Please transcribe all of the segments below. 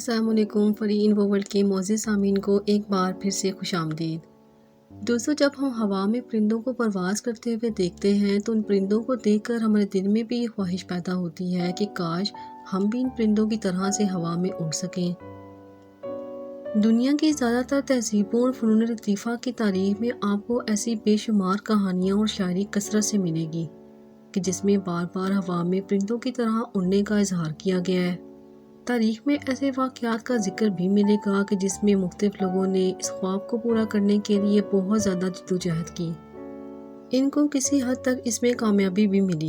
السلام علیکم free info world کے معزز سامعین کو ایک بار پھر سے خوش آمدید۔ دوستو، جب ہم ہوا میں پرندوں کو پرواز کرتے ہوئے دیکھتے ہیں تو ان پرندوں کو دیکھ کر ہمارے دل میں بھی یہ خواہش پیدا ہوتی ہے کہ کاش ہم بھی ان پرندوں کی طرح سے ہوا میں اڑ سکیں۔ دنیا کی زیادہ تر تہذیبوں اور فنون لطیفہ کی تاریخ میں آپ کو ایسی بے شمار کہانیاں اور شاعری کثرت سے ملے گی کہ جس میں بار بار ہوا میں پرندوں کی طرح اڑنے کا اظہار کیا گیا ہے۔ تاریخ میں ایسے واقعات کا ذکر بھی ملے گا کہ جس میں مختلف لوگوں نے اس خواب کو پورا کرنے کے لیے بہت زیادہ جدوجہد کی۔ ان کو کسی حد تک اس میں کامیابی بھی ملی،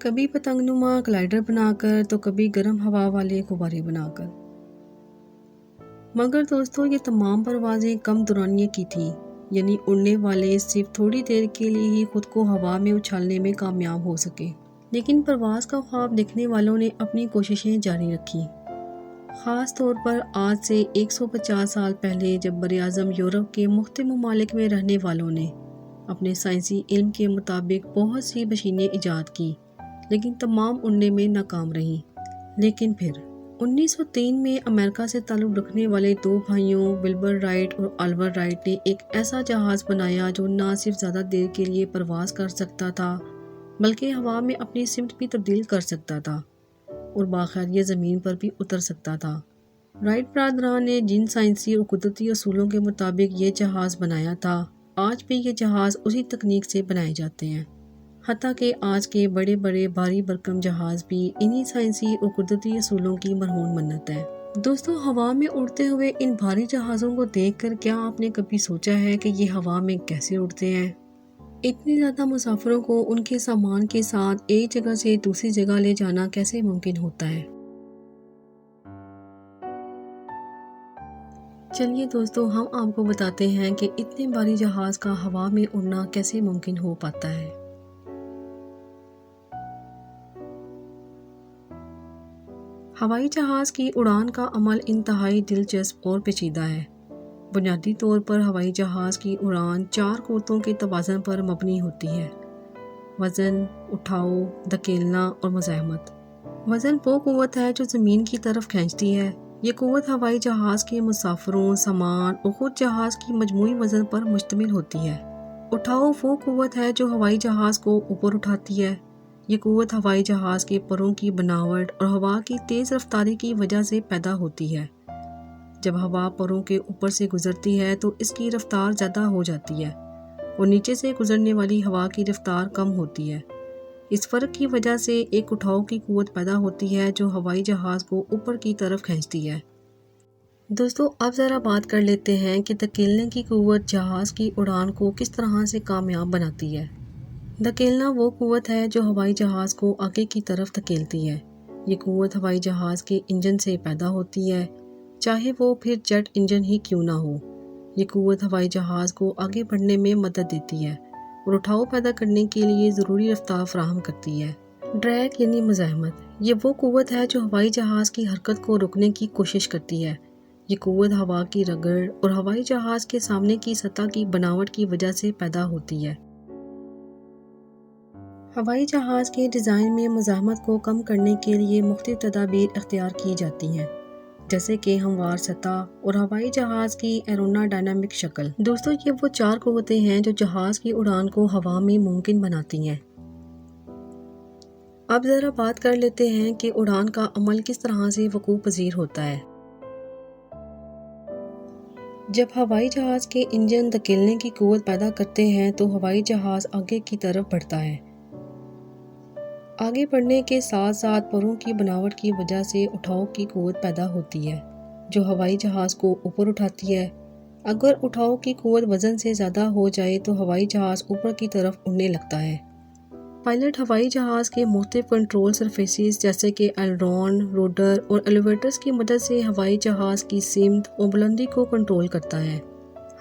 کبھی پتنگ نما گلائڈر بنا کر تو کبھی گرم ہوا والے غبارے بنا کر۔ مگر دوستو، یہ تمام پروازیں کم دورانیے کی تھیں، یعنی اڑنے والے صرف تھوڑی دیر کے لیے ہی خود کو ہوا میں اچھالنے میں کامیاب ہو سکے، لیکن پرواز کا خواب دیکھنے والوں نے اپنی کوششیں جاری رکھی۔ خاص طور پر آج سے 150 سال پہلے جب براعظم یورپ کے مختلف ممالک میں رہنے والوں نے اپنے سائنسی علم کے مطابق بہت سی مشینیں ایجاد کی، لیکن تمام اڑنے میں ناکام رہیں۔ لیکن پھر 1903 میں امریکہ سے تعلق رکھنے والے دو بھائیوں ولبر رائٹ اور آلور رائٹ نے ایک ایسا جہاز بنایا جو نہ صرف زیادہ دیر کے لیے پرواز کر سکتا تھا بلکہ ہوا میں اپنی سمت بھی تبدیل کر سکتا تھا اور باخبر زمین پر بھی اتر سکتا تھا۔ رائٹ برادران نے جن سائنسی اور قدرتی اصولوں کے مطابق یہ جہاز بنایا تھا، آج بھی یہ جہاز اسی تکنیک سے بنائے جاتے ہیں، حتیٰ کہ آج کے بڑے بڑے بھاری بھرکم جہاز بھی انہی سائنسی اور قدرتی اصولوں کی مرہون منت ہے۔ دوستو، ہوا میں اڑتے ہوئے ان بھاری جہازوں کو دیکھ کر کیا آپ نے کبھی سوچا ہے کہ یہ ہوا میں کیسے اڑتے ہیں؟ اتنے زیادہ مسافروں کو ان کے سامان کے ساتھ ایک جگہ سے دوسری جگہ لے جانا کیسے ممکن ہوتا ہے؟ چلیے دوستو، ہم آپ کو بتاتے ہیں کہ اتنے بھاری جہاز کا ہوا میں اڑنا کیسے ممکن ہو پاتا ہے۔ ہوائی جہاز کی اڑان کا عمل انتہائی دلچسپ اور پیچیدہ ہے۔ بنیادی طور پر ہوائی جہاز کی اڑان 4 قوتوں کے توازن پر مبنی ہوتی ہے: وزن، اٹھاؤ، دھکیلنا اور مزاحمت۔ وزن وہ قوت ہے جو زمین کی طرف کھینچتی ہے۔ یہ قوت ہوائی جہاز کے مسافروں، سامان اور خود جہاز کی مجموعی وزن پر مشتمل ہوتی ہے۔ اٹھاؤ وہ قوت ہے جو ہوائی جہاز کو اوپر اٹھاتی ہے۔ یہ قوت ہوائی جہاز کے پروں کی بناوٹ اور ہوا کی تیز رفتاری کی وجہ سے پیدا ہوتی ہے۔ جب ہوا پروں کے اوپر سے گزرتی ہے تو اس کی رفتار زیادہ ہو جاتی ہے اور نیچے سے گزرنے والی ہوا کی رفتار کم ہوتی ہے۔ اس فرق کی وجہ سے ایک اٹھاؤ کی قوت پیدا ہوتی ہے جو ہوائی جہاز کو اوپر کی طرف کھینچتی ہے۔ دوستو، اب ذرا بات کر لیتے ہیں کہ دھکیلنے کی قوت جہاز کی اڑان کو کس طرح سے کامیاب بناتی ہے۔ دھکیلنا وہ قوت ہے جو ہوائی جہاز کو آگے کی طرف دھکیلتی ہے۔ یہ قوت ہوائی جہاز کے انجن سے پیدا ہوتی ہے، چاہے وہ پھر جیٹ انجن ہی کیوں نہ ہو۔ یہ قوت ہوائی جہاز کو آگے بڑھنے میں مدد دیتی ہے اور اٹھاؤ پیدا کرنے کے لیے ضروری رفتار فراہم کرتی ہے۔ ڈریگ یعنی مزاحمت، یہ وہ قوت ہے جو ہوائی جہاز کی حرکت کو روکنے کی کوشش کرتی ہے۔ یہ قوت ہوا کی رگڑ اور ہوائی جہاز کے سامنے کی سطح کی بناوٹ کی وجہ سے پیدا ہوتی ہے۔ ہوائی جہاز کے ڈیزائن میں مزاحمت کو کم کرنے کے لیے مختلف تدابیر اختیار کی جاتی ہیں، جیسے کہ ہموار سطح اور ہوائی جہاز کی ایرو ڈائنامک شکل۔ دوستو، یہ وہ 4 قوتیں ہیں جو جہاز کی اڑان کو ہوا میں ممکن بناتی ہیں۔ اب ذرا بات کر لیتے ہیں کہ اڑان کا عمل کس طرح سے وقوع پذیر ہوتا ہے۔ جب ہوائی جہاز کے انجن دھکیلنے کی قوت پیدا کرتے ہیں تو ہوائی جہاز آگے کی طرف بڑھتا ہے۔ آگے بڑھنے کے ساتھ ساتھ پروں کی بناوٹ کی وجہ سے اٹھاؤ کی قوت پیدا ہوتی ہے جو ہوائی جہاز کو اوپر اٹھاتی ہے۔ اگر اٹھاؤ کی قوت وزن سے زیادہ ہو جائے تو ہوائی جہاز اوپر کی طرف اڑنے لگتا ہے۔ پائلٹ ہوائی جہاز کے مختلف کنٹرول سرفیسز جیسے کہ ایلرون، روڈر اور ایلیویٹرز کی مدد سے ہوائی جہاز کی سمت اور بلندی کو کنٹرول کرتا ہے۔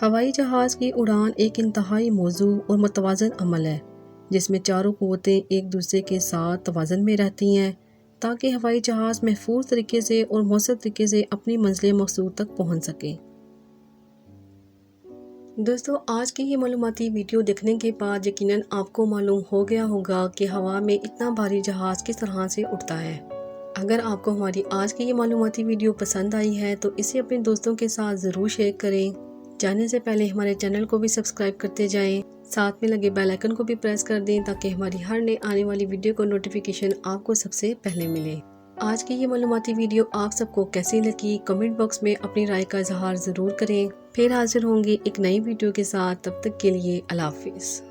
ہوائی جہاز کی اڑان ایک انتہائی موزوں اور متوازن عمل ہے جس میں 4 قوتیں ایک دوسرے کے ساتھ توازن میں رہتی ہیں تاکہ ہوائی جہاز محفوظ طریقے سے اور مؤثر طریقے سے اپنی منزل مقصود تک پہنچ سکے۔ دوستو آج کی یہ معلوماتی ویڈیو دیکھنے کے بعد یقیناً آپ کو معلوم ہو گیا ہوگا کہ ہوا میں اتنا بھاری جہاز کس طرح سے اٹھتا ہے۔ اگر آپ کو ہماری آج کی یہ معلوماتی ویڈیو پسند آئی ہے تو اسے اپنے دوستوں کے ساتھ ضرور شیئر کریں۔ جانے سے پہلے ہمارے چینل کو بھی سبسکرائب کرتے جائیں، ساتھ میں لگے بیل آئیکن کو بھی پریس کر دیں تاکہ ہماری ہر نئے آنے والی ویڈیو کو نوٹیفیکیشن آپ کو سب سے پہلے ملے۔ آج کی یہ معلوماتی ویڈیو آپ سب کو کیسی لگی کمنٹ باکس میں اپنی رائے کا اظہار ضرور کریں۔ پھر حاضر ہوں گے ایک نئی ویڈیو کے ساتھ، تب تک کے لیے اللہ حافظ۔